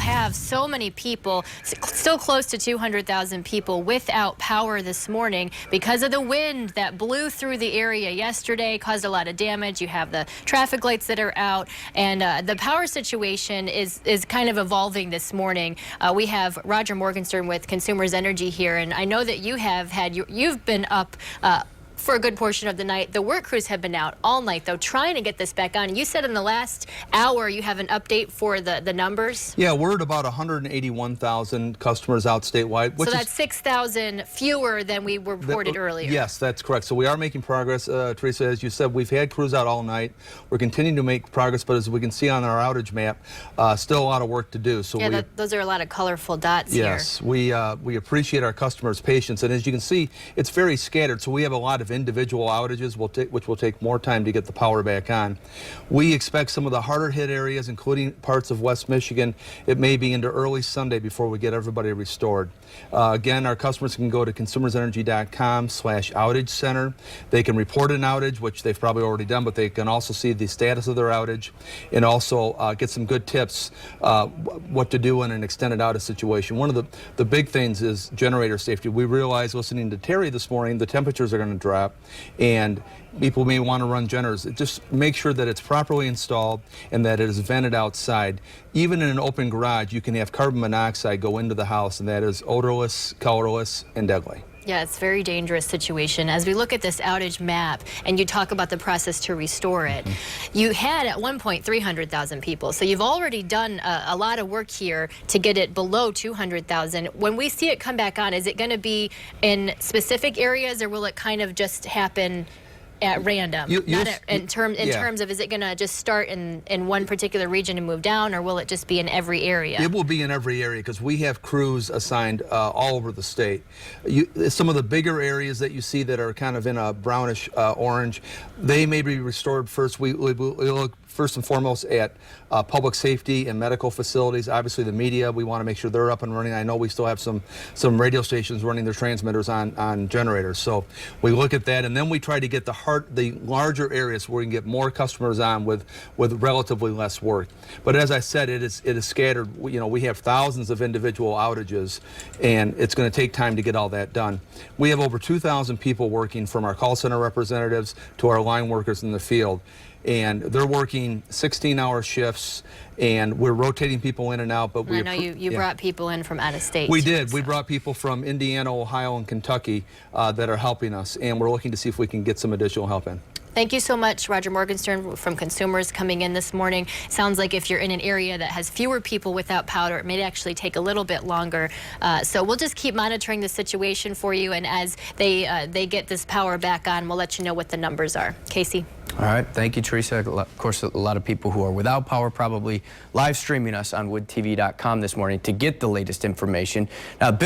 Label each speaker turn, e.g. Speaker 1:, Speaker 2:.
Speaker 1: have so many people, still close to 200,000 people without power this morning because of the wind that blew through the area yesterday, caused a lot of damage. You have the traffic lights that are out, and the power situation is kind of evolving this morning. We have Roger Morgenstern with Consumers Energy here, and I know that you've been up for a good portion of the night. The work crews have been out all night, though, trying to get this back on. You said in the last hour you have an update for the numbers? Yeah,
Speaker 2: we're at about 181,000 customers out statewide.
Speaker 1: So that's 6,000 fewer than we reported earlier.
Speaker 2: Yes, that's correct. So we are making progress, Teresa. As you said, we've had crews out all night. We're continuing to make progress, but as we can see on our outage map, still a lot of work to do. So
Speaker 1: yeah, those are a lot of colorful dots here.
Speaker 2: Yes, we appreciate our customers' patience, and as you can see, it's very scattered. So we have a lot of individual outages which will take more time to get the power back on. We expect some of the harder hit areas, including parts of West Michigan, it may be into early Sunday before we get everybody restored. Again, our customers can go to consumersenergy.com/outage center. They can report an outage, which they've probably already done, but they can also see the status of their outage and also get some good tips what to do in an extended outage situation. One of the big things is generator safety. We realized listening to Terry this morning, the temperatures are going to drop, and people may want to run generators. Just make sure that it's properly installed and that it is vented outside. Even in an open garage, you can have carbon monoxide go into the house, and that is odorless, colorless, and deadly.
Speaker 1: Yeah, it's a very dangerous situation. As we look at this outage map and you talk about the process to restore it, you had at one point 300,000 people. So you've already done a lot of work here to get it below 200,000. When we see it come back on, is it going to be in specific areas, or will it kind of just happen at random? In terms of, is it going to just start in one particular region and move down, or will it just be in every area?
Speaker 2: It will be in every area because we have crews assigned all over the state. Some of the bigger areas that you see that are kind of in a brownish orange, they may be restored first. We look first and foremost at public safety and medical facilities. Obviously the media, we want to make sure they're up and running. I know we still have some radio stations running their transmitters on generators. So we look at that, and then we try to get the larger areas where we can get more customers on with relatively less work. But as I said, it is scattered. We have thousands of individual outages, and it's going to take time to get all that done. We have over 2,000 people working, from our call center representatives to our line workers in the field. And they're working 16-hour shifts, and we're rotating people in and out. But
Speaker 1: I know you brought people in from out of state.
Speaker 2: We did. We brought people from Indiana, Ohio, and Kentucky that are helping us, and we're looking to see if we can get some additional help in.
Speaker 1: Thank you so much, Roger Morgenstern from Consumers, coming in this morning. Sounds like if you're in an area that has fewer people without power, it may actually take a little bit longer. So we'll just keep monitoring the situation for you, and as they get this power back on, we'll let you know what the numbers are. Casey.
Speaker 3: All right, thank you, Teresa. Of course, a lot of people who are without power probably live streaming us on woodtv.com this morning to get the latest information. Now,